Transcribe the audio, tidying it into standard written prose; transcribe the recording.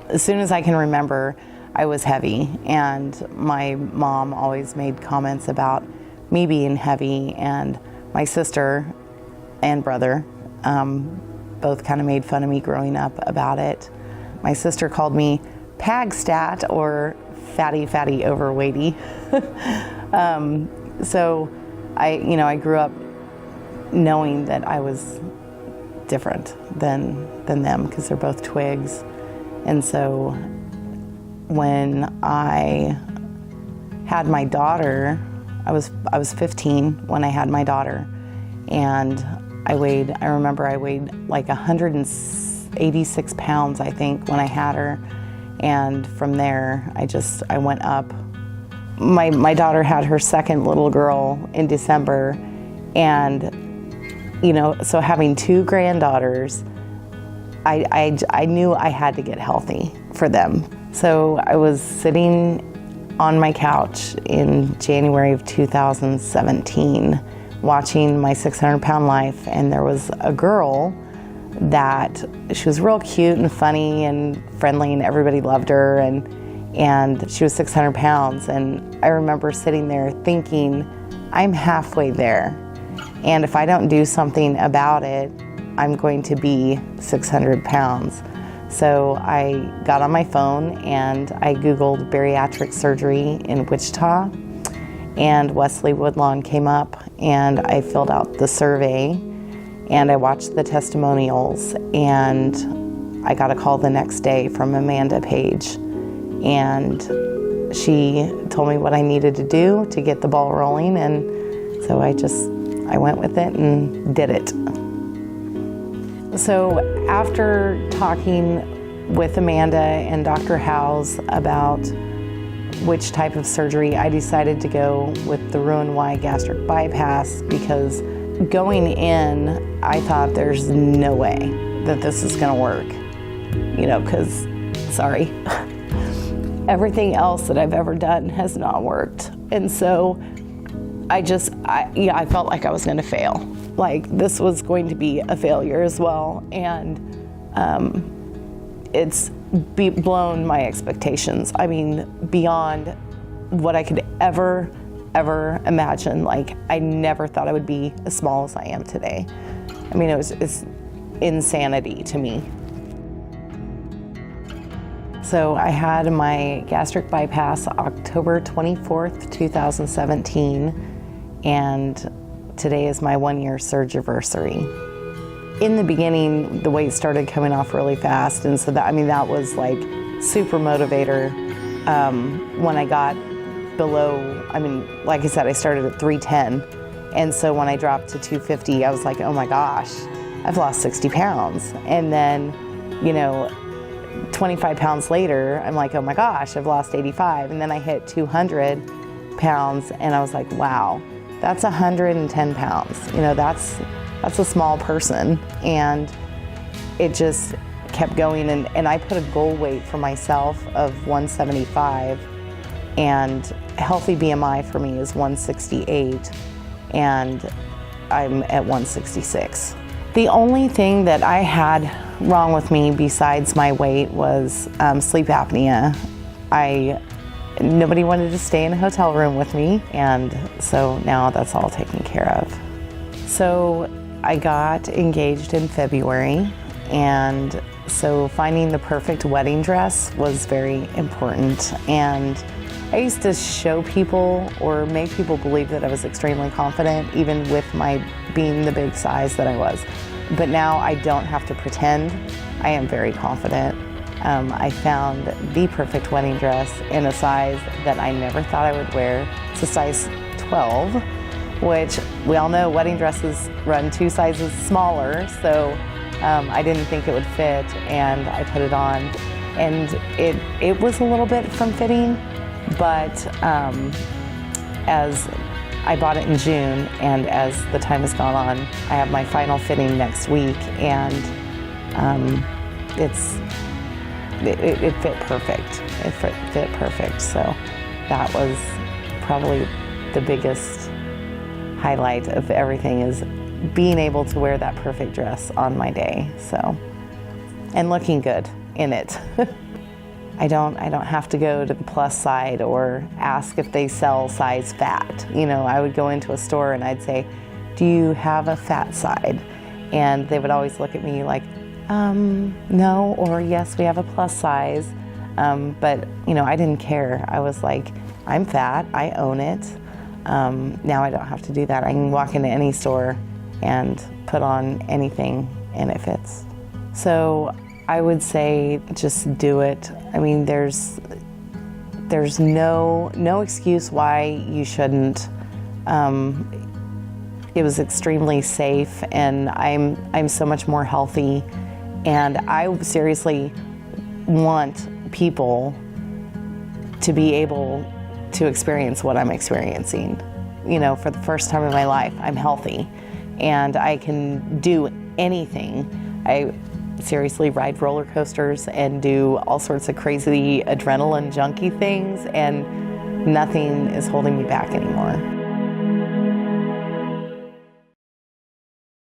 As soon as I can remember, I was heavy, and my mom always made comments about me being heavy, and my sister and brother both kind of made fun of me growing up about it. My sister called me Pagstat, or fatty, overweighty. So I grew up knowing that I was different than them, because they're both twigs. And so when I had my daughter, I was 15 when I had my daughter, and I remember I weighed like 186 pounds, I think, when I had her. And from there, I went up. My daughter had her second little girl in December, and so having two granddaughters, I knew I had to get healthy for them. So I was sitting on my couch in January of 2017 watching My 600-Pound Life, and there was a girl that she was real cute and funny and friendly, and everybody loved her, and she was 600 pounds. And I remember sitting there thinking, I'm halfway there, and if I don't do something about it, I'm going to be 600 pounds. So I got on my phone and I Googled bariatric surgery in Wichita, and Wesley Woodlawn came up, and I filled out the survey and I watched the testimonials, and I got a call the next day from Amanda Page, and she told me what I needed to do to get the ball rolling, and so I went with it and did it. So after talking with Amanda and Dr. Howes about which type of surgery, I decided to go with the Roux-en-Y gastric bypass, because going in, I thought there's no way that this is gonna work, because, sorry, everything else that I've ever done has not worked. And so I felt like I was gonna fail. Like this was going to be a failure as well. And it's blown my expectations. I mean, beyond what I could ever imagine. Like, I never thought I would be as small as I am today. I mean, it's insanity to me. So I had my gastric bypass October 24th, 2017, and today is my 1-year surgiversary. In the beginning, the weight started coming off really fast, and so that was like super motivator. When I got below, like I said, I started at 310, and so when I dropped to 250, I was like, oh my gosh, I've lost 60 pounds. And then, 25 pounds later, I'm like, oh my gosh, I've lost 85. And then I hit 200 pounds, and I was like, wow, that's 110 pounds. That's a small person. And it just kept going, and I put a goal weight for myself of 175, and healthy BMI for me is 168, and I'm at 166. The only thing that I had wrong with me besides my weight was sleep apnea. Nobody wanted to stay in a hotel room with me, and so now that's all taken care of. So I got engaged in February, and so finding the perfect wedding dress was very important. And I used to show people or make people believe that I was extremely confident, even with my being the big size that I was. But now I don't have to pretend. I am very confident. I found the perfect wedding dress in a size that I never thought I would wear. It's a size 12, which we all know wedding dresses run 2 sizes smaller, so I didn't think it would fit, and I put it on. And it was a little bit from fitting, but as I bought it in June, and as the time has gone on, I have my final fitting next week, and it fit perfect. It fit perfect. So that was probably the biggest highlight of everything, is being able to wear that perfect dress on my day. So, and looking good in it. I don't have to go to the plus side or ask if they sell size fat. You know, I would go into a store and I'd say, do you have a fat side? And they would always look at me like, no, or yes, we have a plus size. But, you know, I didn't care. I was like, I'm fat, I own it. Now I don't have to do that. I can walk into any store and put on anything and it fits. So I would say just do it. I mean, there's no excuse why you shouldn't. It was extremely safe, and I'm so much more healthy, and I seriously want people to be able to experience what I'm experiencing. You know, for the first time in my life, I'm healthy, and I can do anything. I seriously ride roller coasters and do all sorts of crazy adrenaline junkie things, and nothing is holding me back anymore.